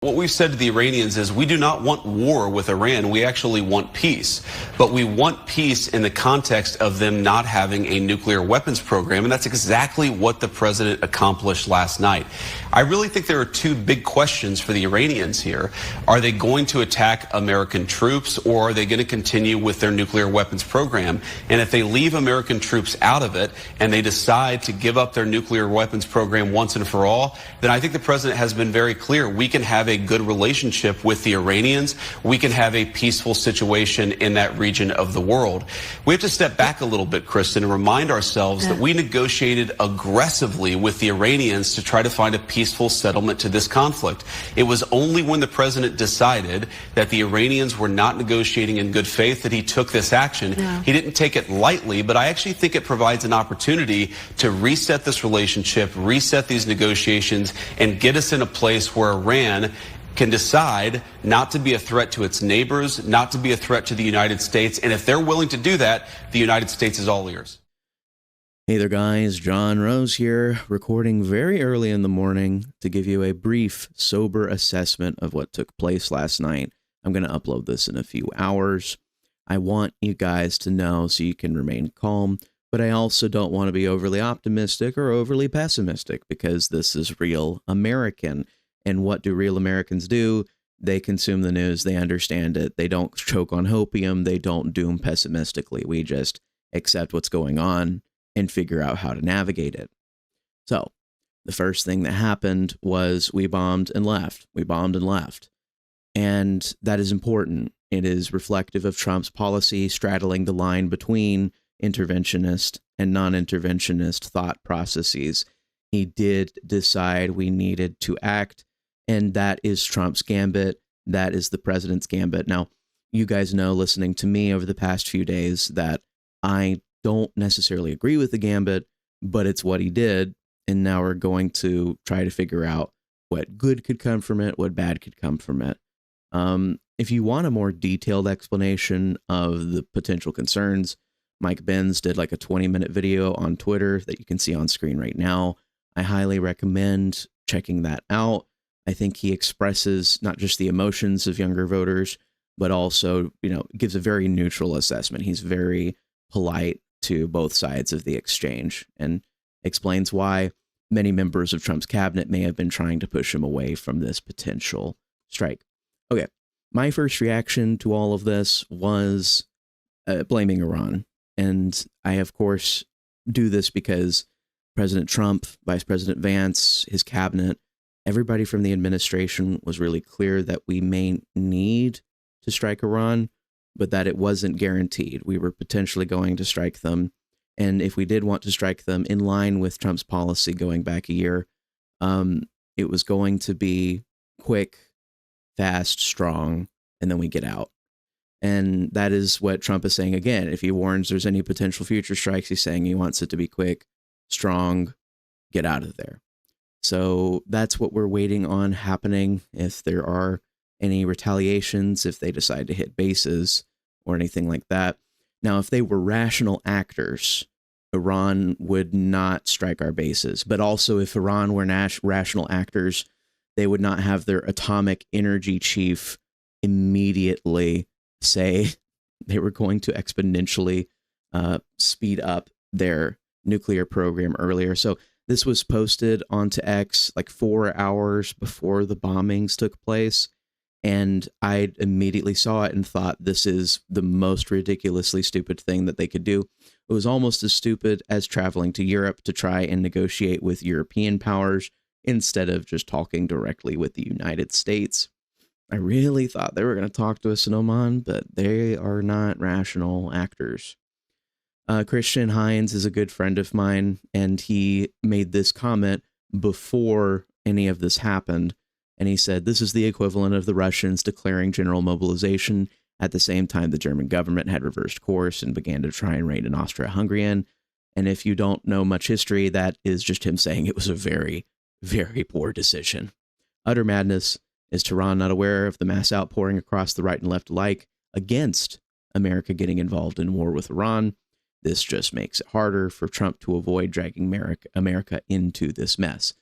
What we've said to the Iranians is we do not want war with Iran. We actually want peace. But we want peace in the context of them not having a nuclear weapons program. And that's exactly what the president accomplished last night. I really think there are two big questions for the Iranians here. Are they going to attack American troops, or are they going to continue with their nuclear weapons program? And if they leave American troops out of it and they decide to give up their nuclear weapons program once and for all, then I think the president has been very clear. We can have a good relationship with the Iranians. We can have a peaceful situation in that region of the world. We have to step back a little bit, Kristen, and remind ourselves that we negotiated aggressively with the Iranians to try to find a peaceful settlement to this conflict. It was only when the president decided that the Iranians were not negotiating in good faith that he took this action. He didn't take it lightly, but I actually think it provides an opportunity to reset this relationship, reset these negotiations, and get us in a place where Iran can decide not to be a threat to its neighbors, not to be a threat to the United States. And if they're willing to do that, the United States is all ears. Hey there, guys. John Rose here, recording very early in the morning to give you a brief, sober assessment of what took place last night. I'm going to upload this in a few hours. I want you guys to know so you can remain calm, but I also don't want to be overly optimistic or overly pessimistic because this is real American. And what do real Americans do? They consume the news. They understand it. They don't choke on hopium. They don't doom pessimistically. We just accept what's going on and figure out how to navigate it. So the first thing that happened was we bombed and left. We bombed and left. And that is important. It is reflective of Trump's policy straddling the line between interventionist and non-interventionist thought processes. He did decide we needed to act. And that is Trump's gambit. That is the president's gambit. Now, you guys know, listening to me over the past few days, that I don't necessarily agree with the gambit, but it's what he did. And now we're going to try to figure out what good could come from it, what bad could come from it. If you want a more detailed explanation of the potential concerns, Mike Benz did like a 20-minute video on Twitter that you can see on screen right now. I highly recommend checking that out. I think he expresses not just the emotions of younger voters, but also, gives a very neutral assessment. He's very polite to both sides of the exchange and explains why many members of Trump's cabinet may have been trying to push him away from this potential strike. Okay, my first reaction to all of this was blaming Iran. And I, of course, do this because President Trump, Vice President Vance, his cabinet, everybody from the administration was really clear that we may need to strike Iran, but that it wasn't guaranteed. We were potentially going to strike them. And if we did want to strike them in line with Trump's policy going back a year, it was going to be quick, fast, strong, and then we get out. And that is what Trump is saying again. If he warns there's any potential future strikes, he's saying he wants it to be quick, strong, get out of there. So that's what we're waiting on happening. If there are any retaliations, if they decide to hit bases or anything like that. Now, if they were rational actors, Iran would not strike our bases. But also, if Iran were rational actors, they would not have their atomic energy chief immediately say they were going to exponentially speed up their nuclear program earlier. So this was posted onto X like 4 hours before the bombings took place. And I immediately saw it and thought, this is the most ridiculously stupid thing that they could do. It was almost as stupid as traveling to Europe to try and negotiate with European powers instead of just talking directly with the United States. I really thought they were going to talk to us in Oman, but they are not rational actors. Christian Hines is a good friend of mine, and he made this comment before any of this happened. And he said, this is the equivalent of the Russians declaring general mobilization at the same time the German government had reversed course and began to try and raid in Austria-Hungary. And if you don't know much history, that is just him saying it was a very, very poor decision. Utter madness. Is Tehran not aware of the mass outpouring across the right and left alike against America getting involved in war with Iran? This just makes it harder for Trump to avoid dragging America into this mess.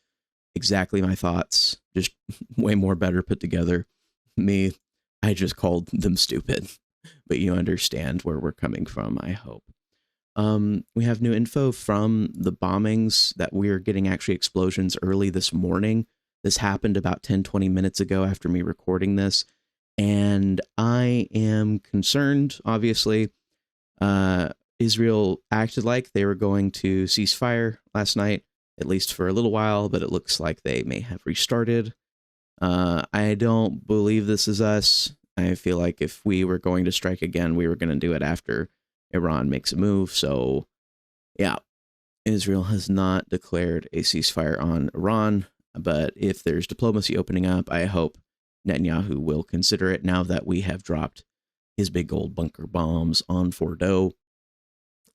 exactly my thoughts, just way more better put together. Me, I just called them stupid, but you understand where we're coming from, I hope. We have new info from the bombings that we're getting actually explosions early this morning. This happened about 10-20 minutes ago after me recording this. And I am concerned, obviously. Israel acted like they were going to cease fire last night, at least for a little while, but it looks like they may have restarted. I don't believe this is us. I feel like if we were going to strike again, we were going to do it after Iran makes a move. So, yeah, Israel has not declared a ceasefire on Iran. But if there's diplomacy opening up, I hope Netanyahu will consider it now that we have dropped his big gold bunker bombs on Fordo.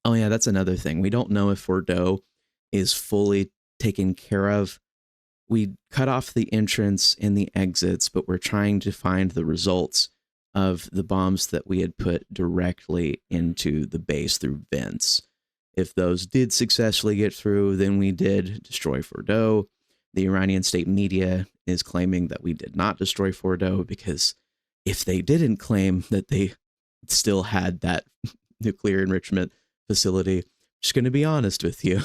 Oh, yeah, that's another thing. We don't know if Fordo is fully taken care of. We cut off the entrance and the exits, but we're trying to find the results of the bombs that we had put directly into the base through vents. If those did successfully get through, then we did destroy Fordo. The Iranian state media is claiming that we did not destroy Fordo, because if they didn't claim that they still had that nuclear enrichment facility, just going to be honest with you,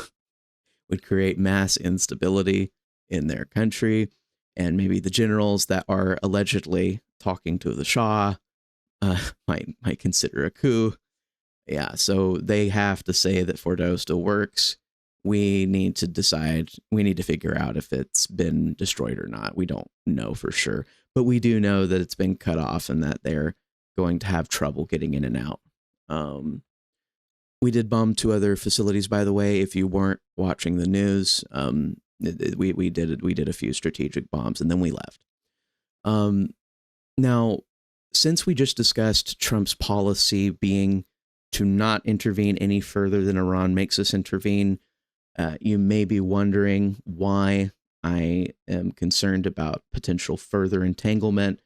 would create mass instability in their country. And maybe the generals that are allegedly talking to the Shah might consider a coup. Yeah, so they have to say that Fordo still works. We need to decide, we need to figure out if it's been destroyed or not. We don't know for sure, but we do know that it's been cut off and that they're going to have trouble getting in and out. We did bomb 2 other facilities, by the way. If you weren't watching the news, we did a few strategic bombs and then we left. Now, since we just discussed Trump's policy being to not intervene any further than Iran makes us intervene, you may be wondering why I am concerned about potential further entanglement.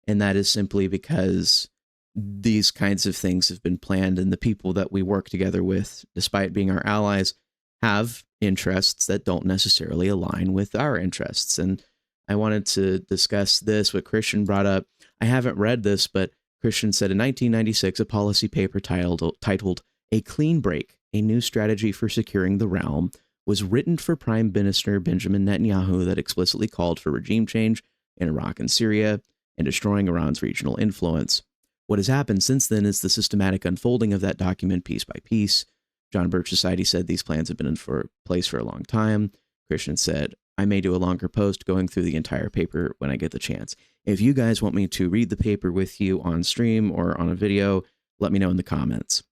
And that is simply because these kinds of things have been planned, and the people that we work together with, despite being our allies, have interests that don't necessarily align with our interests. And I wanted to discuss this, what Christian brought up. I haven't read this, but Christian said in 1996, a policy paper titled A Clean Break, a New Strategy for Securing the Realm, was written for Prime Minister Benjamin Netanyahu that explicitly called for regime change in Iraq and Syria and destroying Iran's regional influence. What has happened since then is the systematic unfolding of that document piece by piece. John Birch Society said these plans have been in place for a long time. Christian said, I may do a longer post going through the entire paper when I get the chance. If you guys want me to read the paper with you on stream or on a video, let me know in the comments.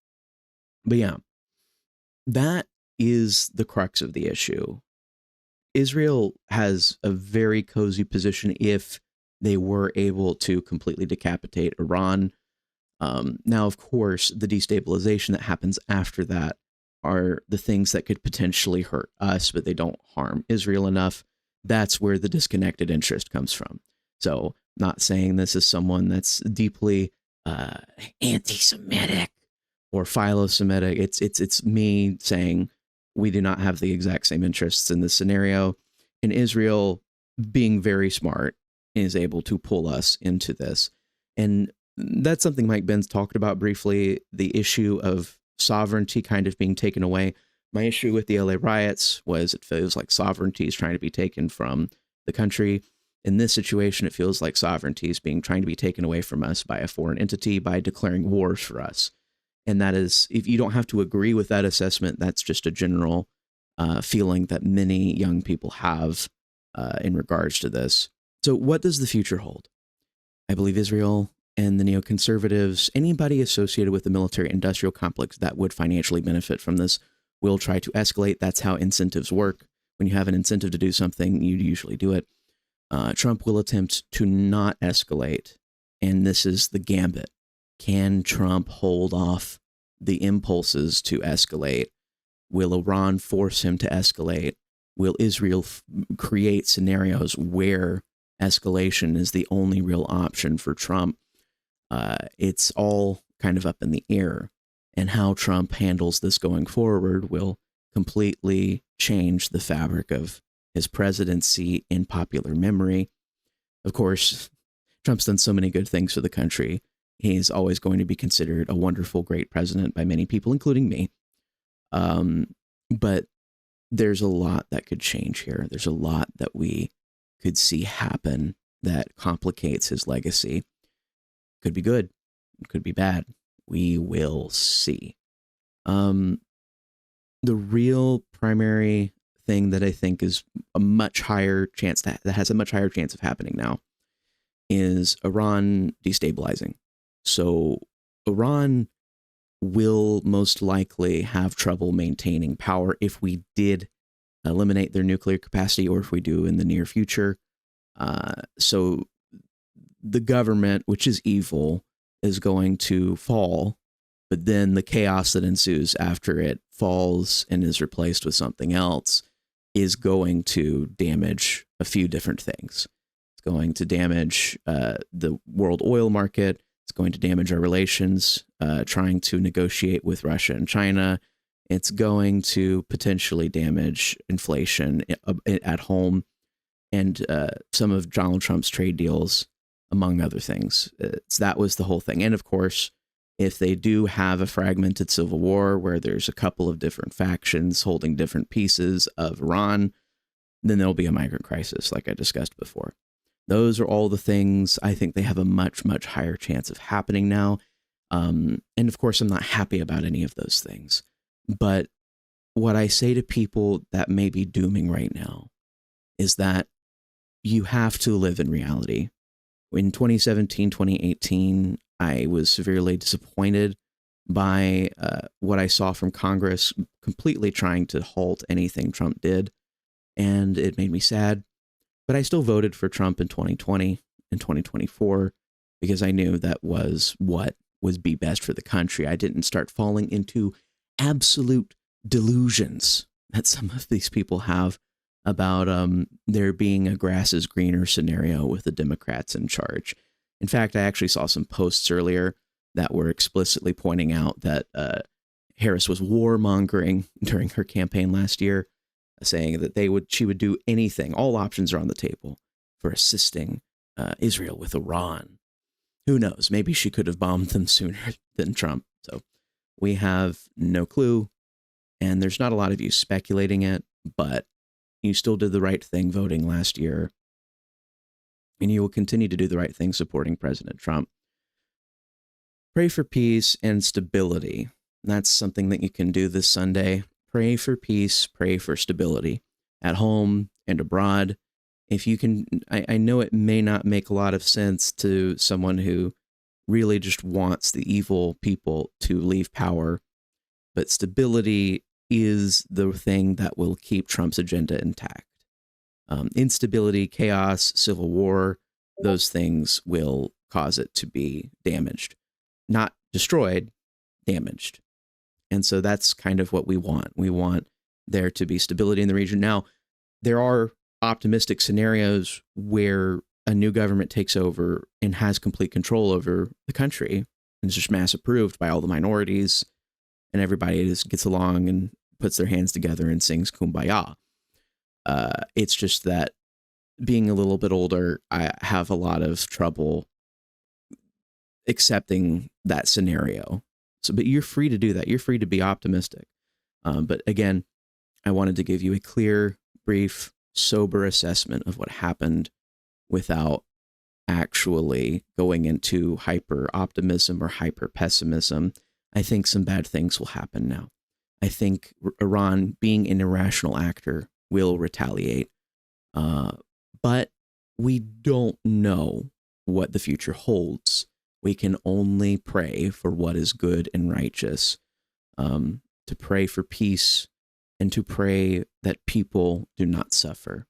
But yeah, that is the crux of the issue. Israel has a very cozy position if they were able to completely decapitate Iran. Now, of course, the destabilization that happens after that are the things that could potentially hurt us, but they don't harm Israel enough. That's where the disconnected interest comes from. So, not saying this is someone that's deeply anti-Semitic or philo-Semitic. It's me saying we do not have the exact same interests in this scenario. And Israel, being very smart, is able to pull us into this. And that's something Mike Benz talked about briefly, the issue of sovereignty kind of being taken away. My issue with the LA riots was it feels like sovereignty is trying to be taken from the country. In this situation, it feels like sovereignty is trying to be taken away from us by a foreign entity by declaring wars for us. And that is, if you don't have to agree with that assessment, that's just a general feeling that many young people have in regards to this. So what does the future hold? I believe Israel and the neoconservatives, anybody associated with the military-industrial complex that would financially benefit from this, will try to escalate. That's how incentives work. When you have an incentive to do something, you usually do it. Trump will attempt to not escalate, and this is the gambit. Can Trump hold off the impulses to escalate? Will Iran force him to escalate? Will Israel create scenarios where escalation is the only real option for Trump? It's all kind of up in the air, and how Trump handles this going forward will completely change the fabric of his presidency in popular memory. Of course, Trump's done so many good things for the country. He's always going to be considered a wonderful, great president by many people, including me. But there's a lot that could change here. There's a lot that we could see happen that complicates his legacy. Could be good, could be bad. We will see. The real primary thing that I think is a much higher chance that has a much higher chance of happening now is Iran destabilizing. So Iran will most likely have trouble maintaining power if we did eliminate their nuclear capacity, or if we do in the near future. So the government, which is evil, is going to fall, but then the chaos that ensues after it falls and is replaced with something else is going to damage a few different things. It's going to damage the world oil market. It's going to damage our relations, trying to negotiate with Russia and China. It's going to potentially damage inflation at home and some of Donald Trump's trade deals, among other things. That was the whole thing. And of course, if they do have a fragmented civil war where there's a couple of different factions holding different pieces of Iran, then there'll be a migrant crisis, like I discussed before. Those are all the things I think they have a much, much higher chance of happening now. And of course, I'm not happy about any of those things. But what I say to people that may be dooming right now is that you have to live in reality. In 2017, 2018, I was severely disappointed by what I saw from Congress completely trying to halt anything Trump did, and it made me sad. But I still voted for Trump in 2020 and 2024 because I knew that was what would be best for the country. I didn't start falling into absolute delusions that some of these people have about there being a grass is greener scenario with the Democrats in charge. In fact, I actually saw some posts earlier that were explicitly pointing out that Harris was warmongering during her campaign last year, saying that she would do anything. All options are on the table for assisting Israel with Iran. Who knows? Maybe she could have bombed them sooner than Trump. So we have no clue. And there's not a lot of you speculating it, but you still did the right thing voting last year. And you will continue to do the right thing supporting President Trump. Pray for peace and stability. That's something that you can do this Sunday. Pray for peace, pray for stability at home and abroad. If you can, I know it may not make a lot of sense to someone who really just wants the evil people to leave power, but stability is the thing that will keep Trump's agenda intact. Instability, chaos, civil war, those things will cause it to be damaged. Not destroyed, damaged. And so that's kind of what we want. We want there to be stability in the region. Now, there are optimistic scenarios where a new government takes over and has complete control over the country, and it's just mass approved by all the minorities, and everybody just gets along and puts their hands together and sings Kumbaya. It's just that being a little bit older, I have a lot of trouble accepting that scenario. So, but you're free to do that. You're free to be optimistic. But again, I wanted to give you a clear, brief, sober assessment of what happened without actually going into hyper optimism or hyper pessimism. I think some bad things will happen now. I think Iran, being an irrational actor, will retaliate. But we don't know what the future holds. We can only pray for what is good and righteous, to pray for peace and to pray that people do not suffer.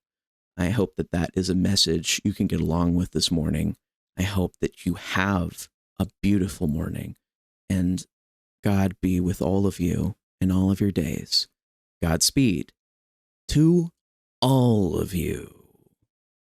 I hope that that is a message you can get along with this morning. I hope that you have a beautiful morning, and God be with all of you in all of your days. Godspeed to all of you.